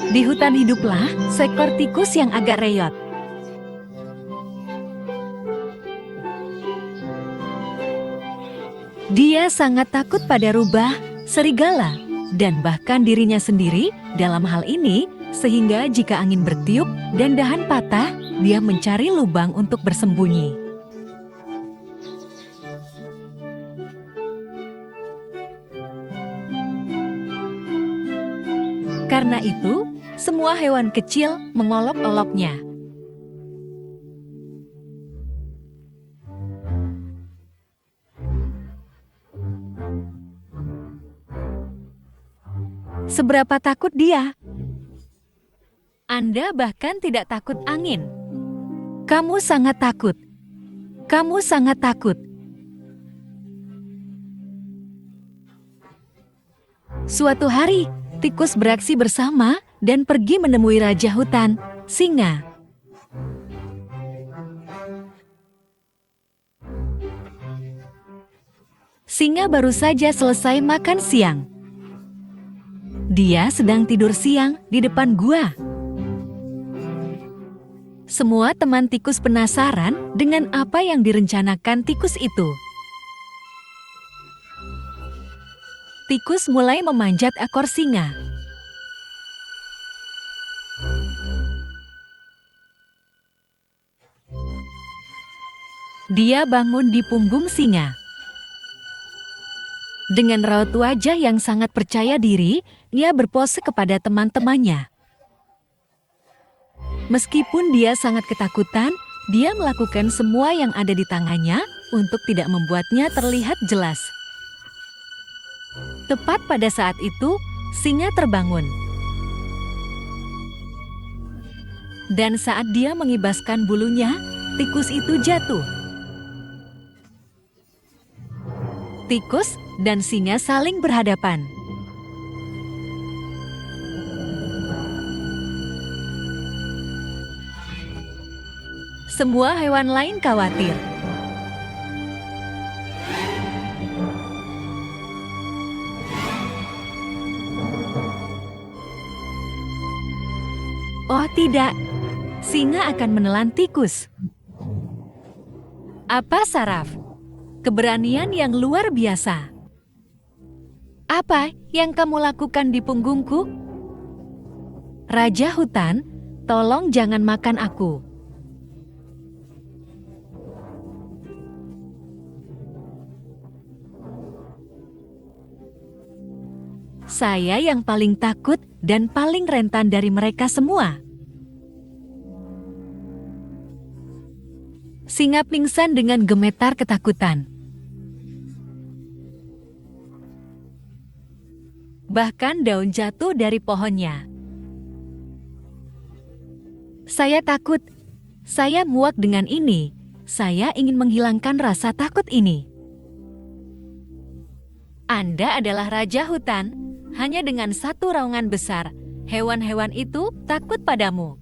Di hutan hiduplah seekor tikus yang agak reyot. Dia sangat takut pada rubah, serigala, dan bahkan dirinya sendiri dalam hal ini, sehingga jika angin bertiup dan dahan patah, dia mencari lubang untuk bersembunyi. Karena itu, semua hewan kecil mengolok-oloknya. Seberapa takut dia? Anda bahkan tidak takut angin. Kamu sangat takut. Kamu sangat takut. Suatu hari, tikus beraksi bersama dan pergi menemui raja hutan, singa. Singa baru saja selesai makan siang. Dia sedang tidur siang di depan gua. Semua teman tikus penasaran dengan apa yang direncanakan tikus itu. Tikus mulai memanjat ekor singa. Dia bangun di punggung singa. Dengan raut wajah yang sangat percaya diri, dia berpose kepada teman-temannya. Meskipun dia sangat ketakutan, dia melakukan semua yang ada di tangannya untuk tidak membuatnya terlihat jelas. Tepat pada saat itu, singa terbangun. Dan saat dia mengibaskan bulunya, tikus itu jatuh. Tikus dan singa saling berhadapan. Semua hewan lain khawatir. Oh tidak, singa akan menelan tikus. Apa saraf? Keberanian yang luar biasa. Apa yang kamu lakukan di punggungku? Raja hutan, tolong jangan makan aku. Saya yang paling takut dan paling rentan dari mereka semua. Singa pingsan dengan gemetar ketakutan. Bahkan daun jatuh dari pohonnya. Saya takut. Saya muak dengan ini. Saya ingin menghilangkan rasa takut ini. Anda adalah raja hutan. Hanya dengan satu raungan besar, hewan-hewan itu takut padamu.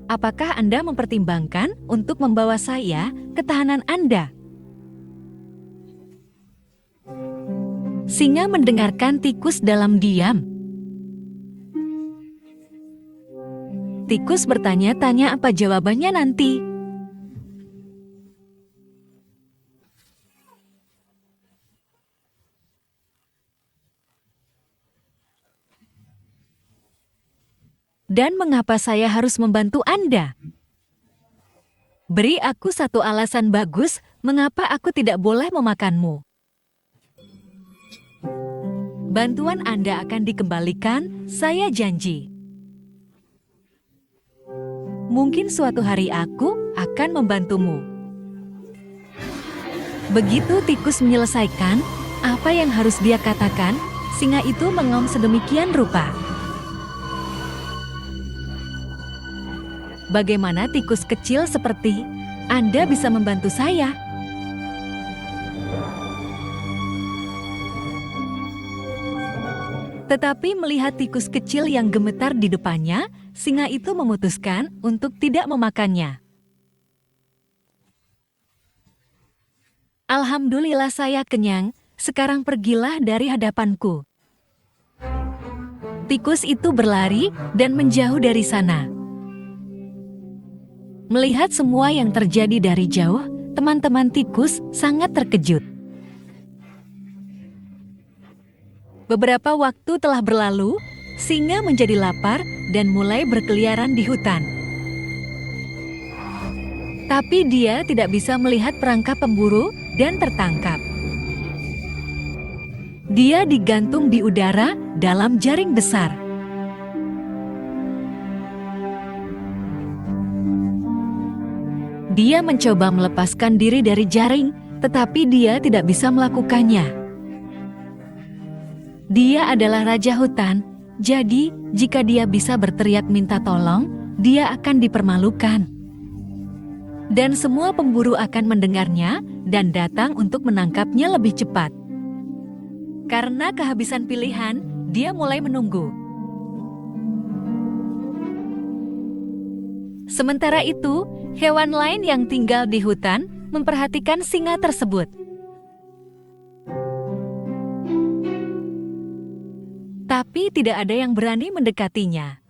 Apakah Anda mempertimbangkan untuk membawa saya ke tahanan Anda? Singa mendengarkan tikus dalam diam. Tikus bertanya-tanya apa jawabannya nanti. Dan mengapa saya harus membantu Anda? Beri aku satu alasan bagus mengapa aku tidak boleh memakanmu. Bantuan Anda akan dikembalikan, saya janji. Mungkin suatu hari aku akan membantumu. Begitu tikus menyelesaikan apa yang harus dia katakan, singa itu mengaum sedemikian rupa. Bagaimana tikus kecil seperti Anda bisa membantu saya? Tetapi melihat tikus kecil yang gemetar di depannya, singa itu memutuskan untuk tidak memakannya. Alhamdulillah saya kenyang, sekarang pergilah dari hadapanku. Tikus itu berlari dan menjauh dari sana. Melihat semua yang terjadi dari jauh, teman-teman tikus sangat terkejut. Beberapa waktu telah berlalu, singa menjadi lapar dan mulai berkeliaran di hutan. Tapi dia tidak bisa melihat perangkap pemburu dan tertangkap. Dia digantung di udara dalam jaring besar. Dia mencoba melepaskan diri dari jaring, tetapi dia tidak bisa melakukannya. Dia adalah raja hutan, jadi jika dia bisa berteriak minta tolong, dia akan dipermalukan. Dan semua pemburu akan mendengarnya dan datang untuk menangkapnya lebih cepat. Karena kehabisan pilihan, dia mulai menunggu. Sementara itu, hewan lain yang tinggal di hutan memperhatikan singa tersebut. Tapi tidak ada yang berani mendekatinya.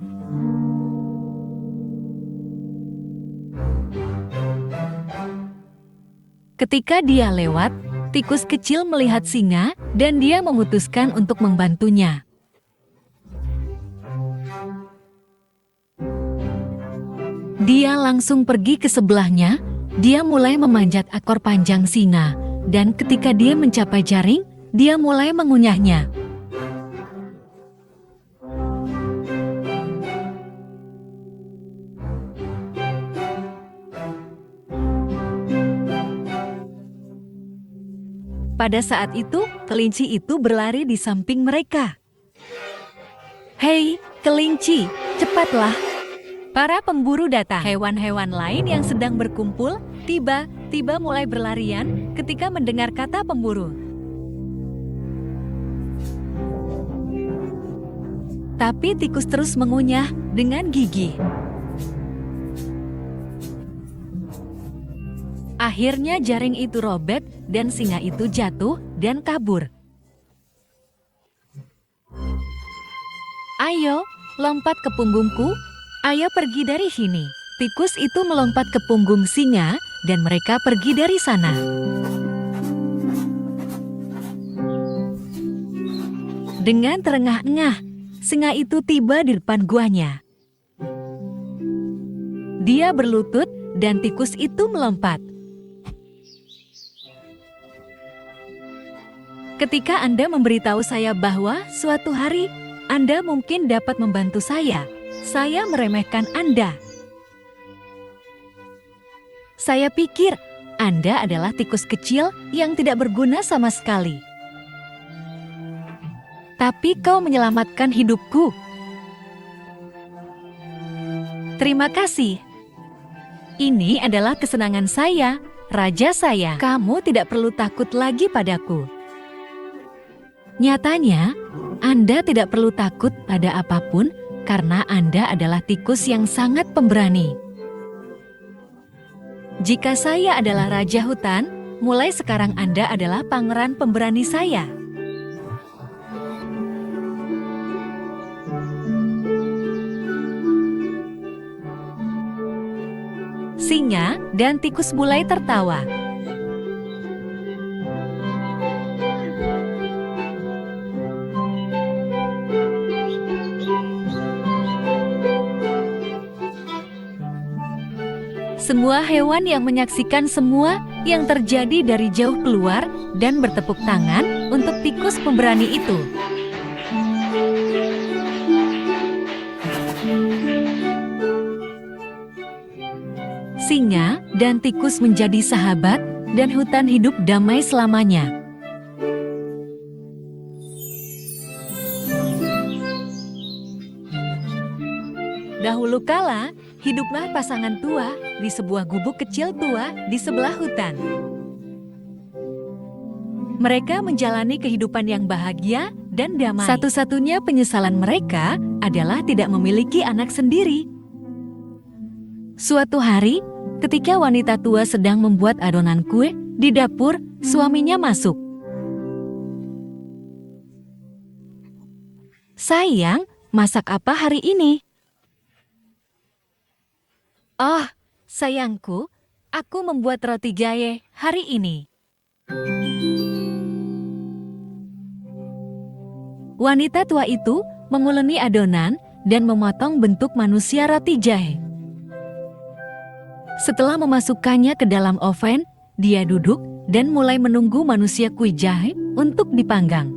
Ketika dia lewat, tikus kecil melihat singa dan dia memutuskan untuk membantunya. Dia langsung pergi ke sebelahnya, dia mulai memanjat ekor panjang singa, dan ketika dia mencapai jaring, dia mulai mengunyahnya. Pada saat itu, kelinci itu berlari di samping mereka. "Hei, kelinci, cepatlah!" Para pemburu datang. Hewan-hewan lain yang sedang berkumpul tiba-tiba mulai berlarian ketika mendengar kata pemburu. Tapi tikus terus mengunyah dengan gigi. Akhirnya jaring itu robek dan singa itu jatuh dan kabur. "Ayo, lompat ke punggungku. Ayo pergi dari sini." Tikus itu melompat ke punggung singa dan mereka pergi dari sana. Dengan terengah-engah, singa itu tiba di depan guanya. Dia berlutut dan tikus itu melompat. Ketika Anda memberitahu saya bahwa suatu hari Anda mungkin dapat membantu saya meremehkan Anda. Saya pikir Anda adalah tikus kecil yang tidak berguna sama sekali. Tapi kau menyelamatkan hidupku. Terima kasih. Ini adalah kesenangan saya, raja saya. Kamu tidak perlu takut lagi padaku. Nyatanya, Anda tidak perlu takut pada apapun karena Anda adalah tikus yang sangat pemberani. Jika saya adalah raja hutan, mulai sekarang Anda adalah pangeran pemberani saya. Singa dan tikus mulai tertawa. Semua hewan yang menyaksikan semua yang terjadi dari jauh keluar dan bertepuk tangan untuk tikus pemberani itu. Singa dan tikus menjadi sahabat dan hutan hidup damai selamanya. Dahulu kala, hiduplah pasangan tua di sebuah gubuk kecil tua di sebelah hutan. Mereka menjalani kehidupan yang bahagia dan damai. Satu-satunya penyesalan mereka adalah tidak memiliki anak sendiri. Suatu hari, ketika wanita tua sedang membuat adonan kue di dapur, suaminya masuk. "Sayang, masak apa hari ini? Oh, sayangku, aku membuat roti jahe hari ini. Wanita tua itu menguleni adonan dan memotong bentuk manusia roti jahe. Setelah memasukkannya ke dalam oven, dia duduk dan mulai menunggu manusia kue jahe untuk dipanggang.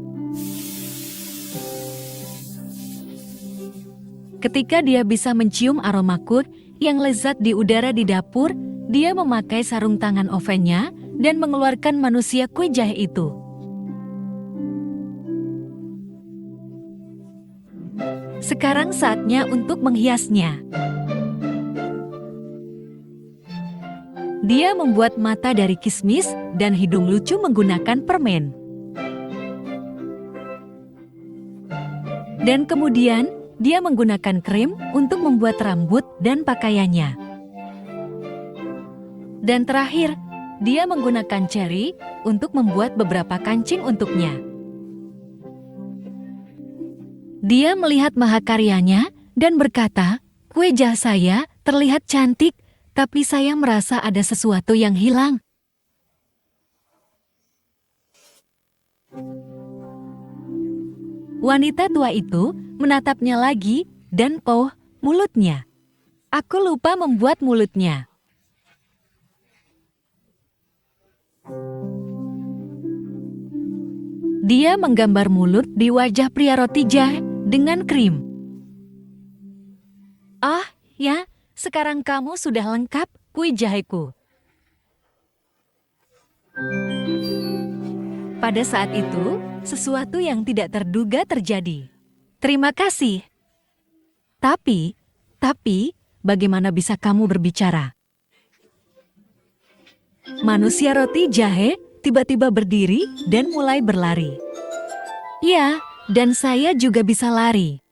Ketika dia bisa mencium aroma kue yang lezat di udara di dapur, dia memakai sarung tangan ovennya dan mengeluarkan manusia kue jahe itu. Sekarang saatnya untuk menghiasnya. Dia membuat mata dari kismis dan hidung lucu menggunakan permen. Dan kemudian, dia menggunakan krim untuk membuat rambut dan pakaiannya. Dan terakhir, dia menggunakan ceri untuk membuat beberapa kancing untuknya. Dia melihat mahakaryanya dan berkata, "Kue jahe saya terlihat cantik, tapi saya merasa ada sesuatu yang hilang." Wanita tua itu menatapnya lagi dan mulutnya. Aku lupa membuat mulutnya. Dia menggambar mulut di wajah pria roti jahe dengan krim. "Ah, ya, sekarang kamu sudah lengkap, kue jaheku." Pada saat itu, sesuatu yang tidak terduga terjadi. "Terima kasih." Tapi, bagaimana bisa kamu berbicara?" Manusia roti jahe tiba-tiba berdiri dan mulai berlari. "Ya, dan saya juga bisa lari."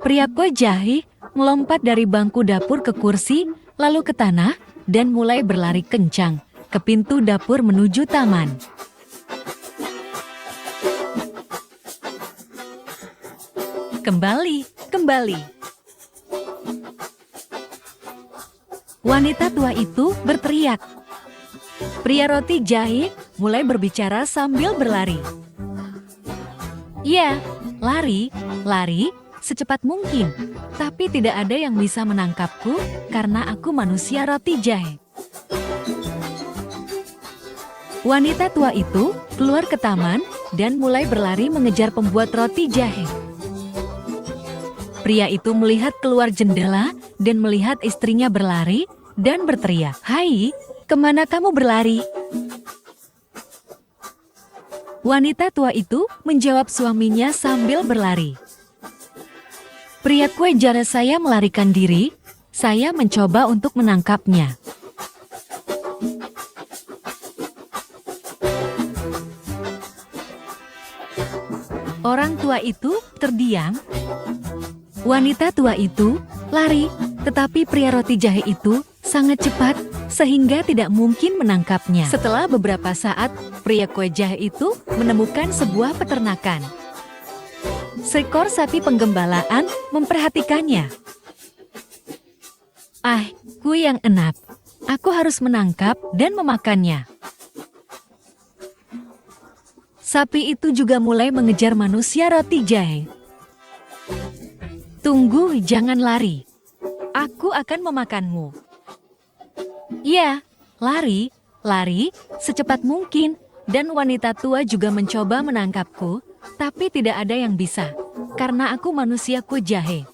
Pria kue jahe melompat dari bangku dapur ke kursi, lalu ke tanah, dan mulai berlari kencang ke pintu dapur menuju taman. Kembali. Wanita tua itu berteriak. Pria roti jahe mulai berbicara sambil berlari. "Ya, lari secepat mungkin, tapi tidak ada yang bisa menangkapku karena aku manusia roti jahe." Wanita tua itu keluar ke taman dan mulai berlari mengejar pembuat roti jahe. Pria itu melihat keluar jendela dan melihat istrinya berlari dan berteriak, "Hai, kemana kamu berlari?" Wanita tua itu menjawab suaminya sambil berlari. "Pria kue jahe saya melarikan diri, saya mencoba untuk menangkapnya." Orang tua itu terdiam. Wanita tua itu lari, tetapi pria roti jahe itu sangat cepat sehingga tidak mungkin menangkapnya. Setelah beberapa saat, pria kue jahe itu menemukan sebuah peternakan. Seekor sapi penggembalaan memperhatikannya. "Ah, kue yang enak. Aku harus menangkap dan memakannya." Sapi itu juga mulai mengejar manusia roti jahe. "Tunggu, jangan lari. Aku akan memakanmu." "Ya, lari secepat mungkin." Dan wanita tua juga mencoba menangkapku, tapi tidak ada yang bisa, karena aku manusia kue jahe.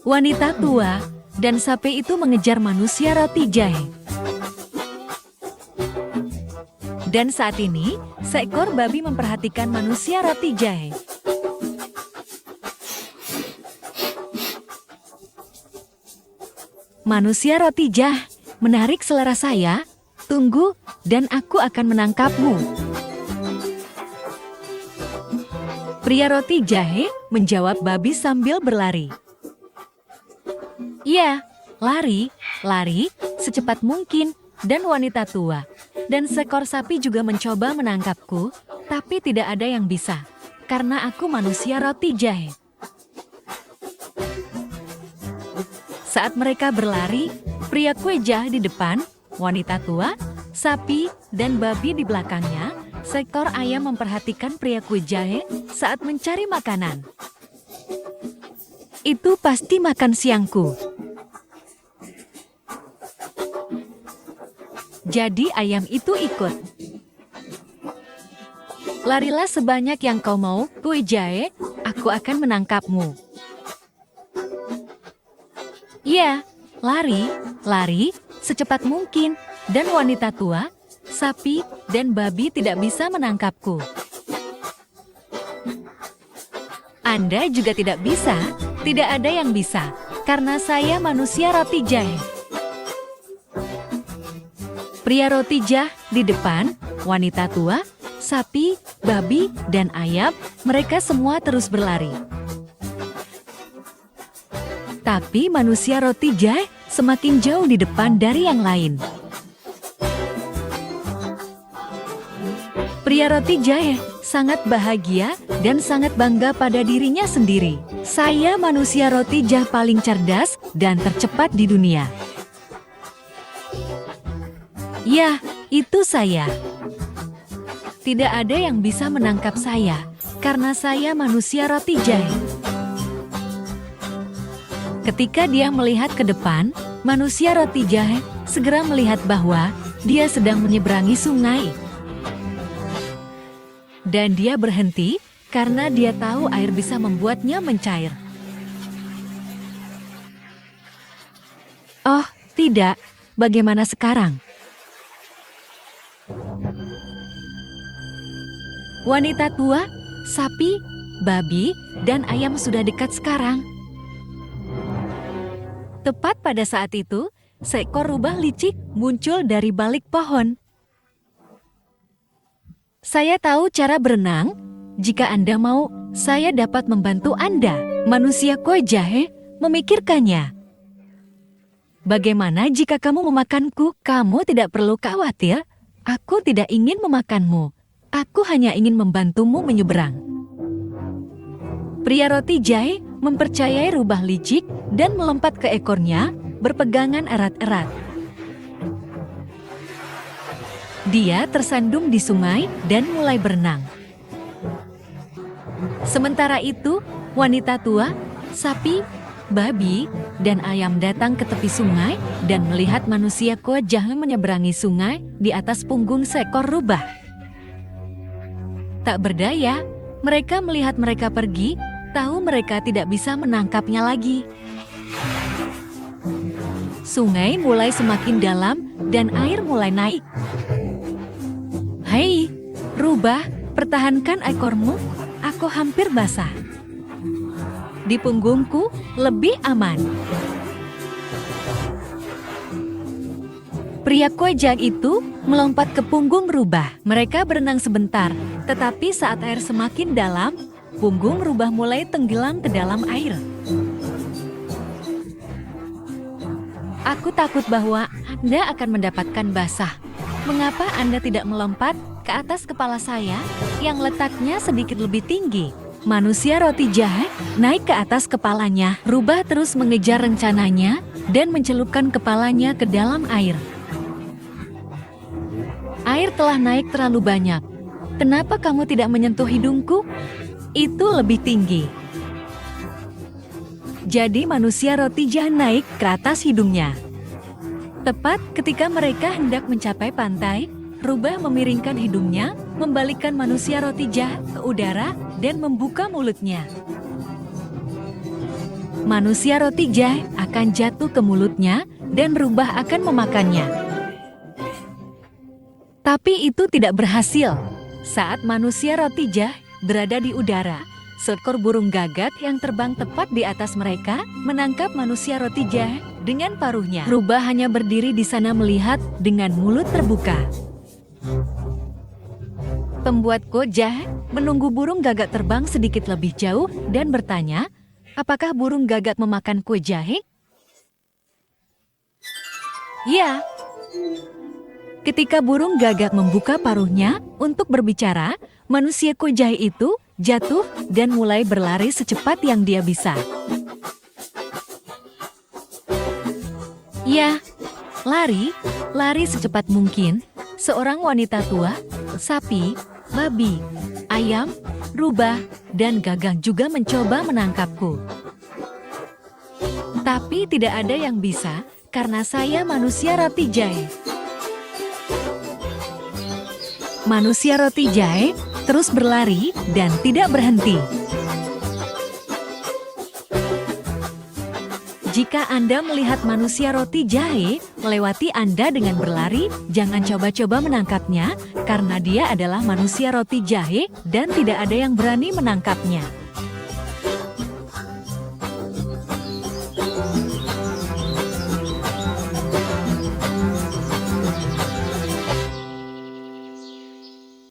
Wanita tua dan sapi itu mengejar manusia roti jahe. Dan saat ini, seekor babi memperhatikan manusia roti jahe. "Manusia roti jahe, menarik selera saya. Tunggu, dan aku akan menangkapmu." Pria roti jahe menjawab babi sambil berlari. "Ya, lari secepat mungkin. dan wanita tua. Dan seekor sapi juga mencoba menangkapku, tapi tidak ada yang bisa, karena aku manusia roti jahe. Saat mereka berlari, pria kue jahe di depan, wanita tua, sapi, dan babi di belakangnya, seekor ayam memperhatikan pria kue jahe saat mencari makanan. Itu pasti makan siangku. Jadi ayam itu ikut. Larilah sebanyak yang kau mau, kue jahe, aku akan menangkapmu. Ya, lari secepat mungkin, dan wanita tua, sapi, dan babi tidak bisa menangkapku. Anda juga tidak bisa, tidak ada yang bisa, karena saya manusia roti jahe. Pria roti jahe di depan, wanita tua, sapi, babi, dan ayam, mereka semua terus berlari. Tapi manusia roti jahe semakin jauh di depan dari yang lain. Pria roti jahe sangat bahagia dan sangat bangga pada dirinya sendiri. Saya manusia roti jahe paling cerdas dan tercepat di dunia. Ya, itu saya. Tidak ada yang bisa menangkap saya, karena saya manusia roti jahe. Ketika dia melihat ke depan, manusia roti jahe segera melihat bahwa dia sedang menyeberangi sungai. Dan dia berhenti karena dia tahu air bisa membuatnya mencair. Oh, tidak. Bagaimana sekarang? Wanita tua, sapi, babi, dan ayam sudah dekat sekarang. Tepat pada saat itu, seekor rubah licik muncul dari balik pohon. Saya tahu cara berenang. Jika Anda mau, saya dapat membantu Anda. Manusia kue jahe memikirkannya. Bagaimana jika kamu memakanku? Kamu tidak perlu khawatir. Aku tidak ingin memakanmu. Aku hanya ingin membantumu menyeberang. Pria roti jahe mempercayai rubah licik dan melompat ke ekornya, berpegangan erat-erat. Dia tersandung di sungai dan mulai berenang. Sementara itu, wanita tua, sapi, babi, dan ayam datang ke tepi sungai dan melihat manusia kue jahe menyeberangi sungai di atas punggung seekor rubah. Tak berdaya, mereka melihat mereka pergi, tahu mereka tidak bisa menangkapnya lagi. Sungai mulai semakin dalam dan air mulai naik. Hei, rubah, pertahankan ekormu, aku hampir basah. Di punggungku lebih aman. Pria kue jahe itu melompat ke punggung rubah. Mereka berenang sebentar, tetapi saat air semakin dalam, punggung rubah mulai tenggelam ke dalam air. Aku takut bahwa Anda akan mendapatkan basah. Mengapa Anda tidak melompat ke atas kepala saya yang letaknya sedikit lebih tinggi? Manusia roti jahe naik ke atas kepalanya. Rubah terus mengejar rencananya dan mencelupkan kepalanya ke dalam air. Air telah naik terlalu banyak. Kenapa kamu tidak menyentuh hidungku? Itu lebih tinggi. Jadi manusia roti jahe naik ke atas hidungnya. Tepat ketika mereka hendak mencapai pantai, rubah memiringkan hidungnya, membalikkan manusia roti jahe ke udara, dan membuka mulutnya. Manusia roti jahe akan jatuh ke mulutnya, dan rubah akan memakannya. Tapi itu tidak berhasil. Saat manusia roti jahe berada di udara, seekor burung gagak yang terbang tepat di atas mereka menangkap manusia roti jahe dengan paruhnya. Rubah hanya berdiri di sana melihat dengan mulut terbuka. Pembuat kue jahe menunggu burung gagak terbang sedikit lebih jauh dan bertanya, apakah burung gagak memakan kue jahe? Ya. Ketika burung gagak membuka paruhnya untuk berbicara, manusia kuil jahe itu jatuh dan mulai berlari secepat yang dia bisa. Ya, lari secepat mungkin. Seorang wanita tua, sapi, babi, ayam, rubah, dan gagak juga mencoba menangkapku. Tapi tidak ada yang bisa karena saya manusia roti jahe. Manusia roti jahe terus berlari dan tidak berhenti. Jika Anda melihat manusia roti jahe melewati Anda dengan berlari, jangan coba-coba menangkapnya karena dia adalah manusia roti jahe dan tidak ada yang berani menangkapnya.